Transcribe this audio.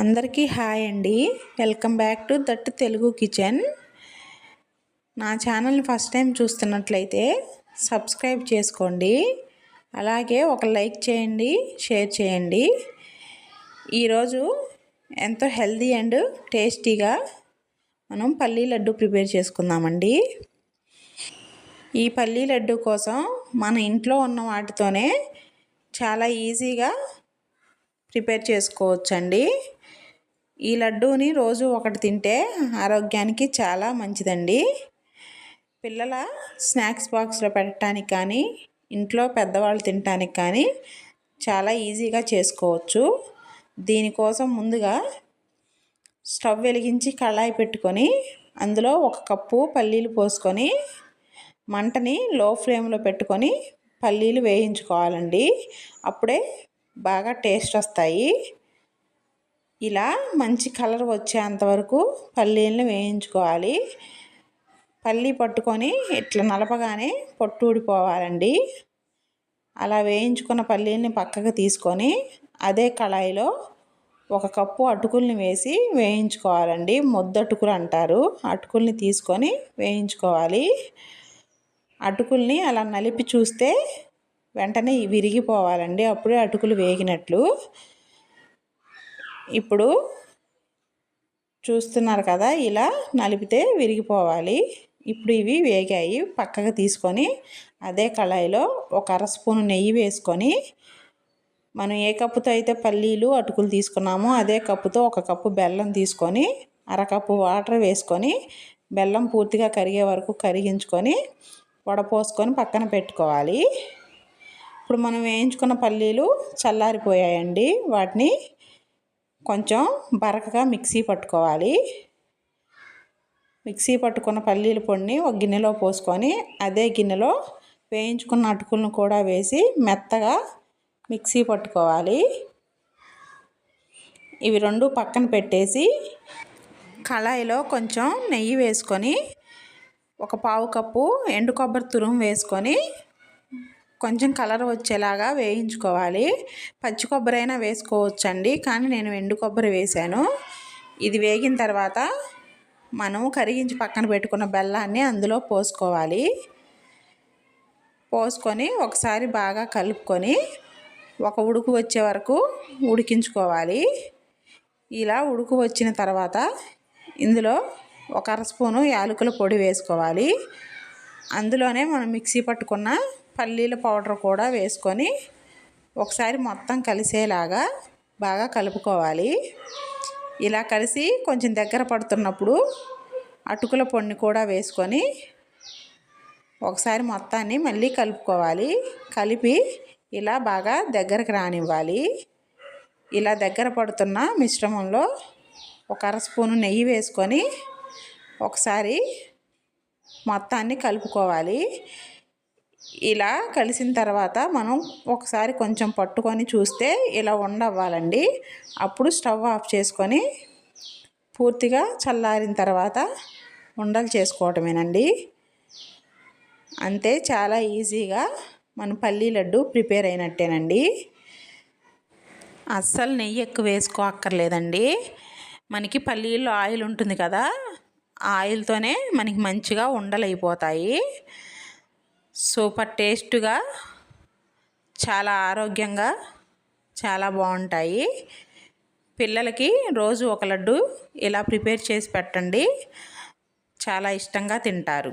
అందరికీ హాయ్ అండి. Welcome back to that Telugu kitchen. నా ఛానల్ని ఫస్ట్ టైం చూస్తున్నట్లయితే సబ్స్క్రైబ్ చేసుకోండి. అలాగే ఒక లైక్ చేయండి, షేర్ చేయండి. ఈరోజు ఎంతో హెల్దీ అండ్ టేస్టీగా మనం పల్లీ లడ్డు ప్రిపేర్ చేసుకుందామండి. ఈ పల్లీ లడ్డు కోసం మన ఇంట్లో ఉన్న వాటితోనే చాలా ఈజీగా ప్రిపేర్ చేసుకోవచ్చండి. ఈ లడ్డూని రోజు ఒకటి తింటే ఆరోగ్యానికి చాలా మంచిదండి. పిల్లల స్నాక్స్ బాక్స్లో పెట్టడానికి కానీ ఇంట్లో పెద్దవాళ్ళు తినడానికి కానీ చాలా ఈజీగా చేసుకోవచ్చు. దీనికోసం ముందుగా స్టవ్ వెలిగించి కళాయి పెట్టుకొని అందులో 1 కప్పు పల్లీలు పోసుకొని మంటని లో ఫ్లేమ్లో పెట్టుకొని పల్లీలు వేయించుకోవాలండి. అప్పుడే బాగా టేస్ట్ వస్తాయి. ఇలా మంచి కలర్ వచ్చేంత వరకు పల్లీలను వేయించుకోవాలి. పల్లీ పట్టుకొని ఇట్లా నలపగానే పొట్టు ఊడిపోవాలండి. అలా వేయించుకున్న పల్లీలని పక్కకు తీసుకొని అదే కళాయిలో 1 కప్పు అటుకుల్ని వేసి వేయించుకోవాలండి. ముద్దటుకులు అంటారు. అటుకుల్ని తీసుకొని వేయించుకోవాలి. అటుకుల్ని అలా నలిపి చూస్తే వెంటనే విరిగిపోవాలండి. అప్పుడే అటుకులు వేగినట్లు. ఇప్పుడు చూస్తున్నారు కదా, ఇలా నలిపితే విరిగిపోవాలి. ఇప్పుడు ఇవి వేగాయి. పక్కకు తీసుకొని అదే కళాయిలో 1 అర స్పూను నెయ్యి వేసుకొని మనం ఏ కప్పుతో అయితే పల్లీలు అటుకులు తీసుకున్నామో అదే కప్పుతో 1 కప్పు బెల్లం తీసుకొని అరకప్పు వాటర్ వేసుకొని బెల్లం పూర్తిగా కరిగే వరకు కరిగించుకొని వడపోసుకొని పక్కన పెట్టుకోవాలి. ఇప్పుడు మనం వేయించుకున్న పల్లీలు చల్లారిపోయాయండి. వాటిని కొంచెం బరకగా మిక్సీ పట్టుకోవాలి. మిక్సీ పట్టుకున్న పల్లీల పొడిని ఒక గిన్నెలో పోసుకొని అదే గిన్నెలో వేయించుకున్న అటుకులను కూడా వేసి మెత్తగా మిక్సీ పట్టుకోవాలి. ఇవి రెండు పక్కన పెట్టేసి కళాయిలో కొంచెం నెయ్యి వేసుకొని 1/4 కప్పు ఎండు కొబ్బరి తురుము వేసుకొని కొంచెం కలర్ వచ్చేలాగా వేయించుకోవాలి. పచ్చి కొబ్బరి అయినా వేసుకోవచ్చండి, కానీ నేను ఎండు కొబ్బరి వేసాను. ఇది వేగిన తర్వాత మనం కరిగించి పక్కన పెట్టుకున్న బెల్లాన్ని అందులో పోసుకోవాలి. పోసుకొని ఒకసారి బాగా కలుపుకొని ఒక ఉడుకు వచ్చే వరకు ఉడికించుకోవాలి. ఇలా ఉడుకు వచ్చిన తర్వాత ఇందులో 1 అర స్పూను యాలకుల పొడి వేసుకోవాలి. అందులోనే మనం మిక్సీ పట్టుకున్న పల్లీల పౌడర్ కూడా వేసుకొని ఒకసారి మొత్తం కలిసేలాగా బాగా కలుపుకోవాలి. ఇలా కలిసి కొంచెం దగ్గర పడుతున్నప్పుడు అటుకుల పొడిని కూడా వేసుకొని ఒకసారి మొత్తాన్ని మళ్ళీ కలుపుకోవాలి. కలిపి ఇలా బాగా దగ్గరకు రానివ్వాలి. ఇలా దగ్గర పడుతున్న మిశ్రమంలో 1 అర స్పూను నెయ్యి వేసుకొని ఒకసారి మొత్తాన్ని కలుపుకోవాలి. ఇలా కలిసిన తర్వాత మనం ఒకసారి కొంచెం పట్టుకొని చూస్తే ఇలా ఉండవ్వాలండి. అప్పుడు స్టవ్ ఆఫ్ చేసుకొని పూర్తిగా చల్లారిన తర్వాత ఉండలు చేసుకోవటమేనండి. అంతే, చాలా ఈజీగా మన పల్లీ లడ్డు ప్రిపేర్ అయినట్టేనండి. అస్సలు నెయ్యి ఎక్కువ వేసుకోక్కర్లేదండి. మనకి పల్లీల్లో ఆయిల్ ఉంటుంది కదా, ఆ ఆయిల్తోనే మనకి మంచిగా ఉండలు అయిపోతాయి. సూపర్ టేస్ట్గా, చాలా ఆరోగ్యంగా, చాలా బాగుంటాయి. పిల్లలకి రోజు 1 లడ్డు ఇలా ప్రిపేర్ చేసి పెట్టండి. చాలా ఇష్టంగా తింటారు.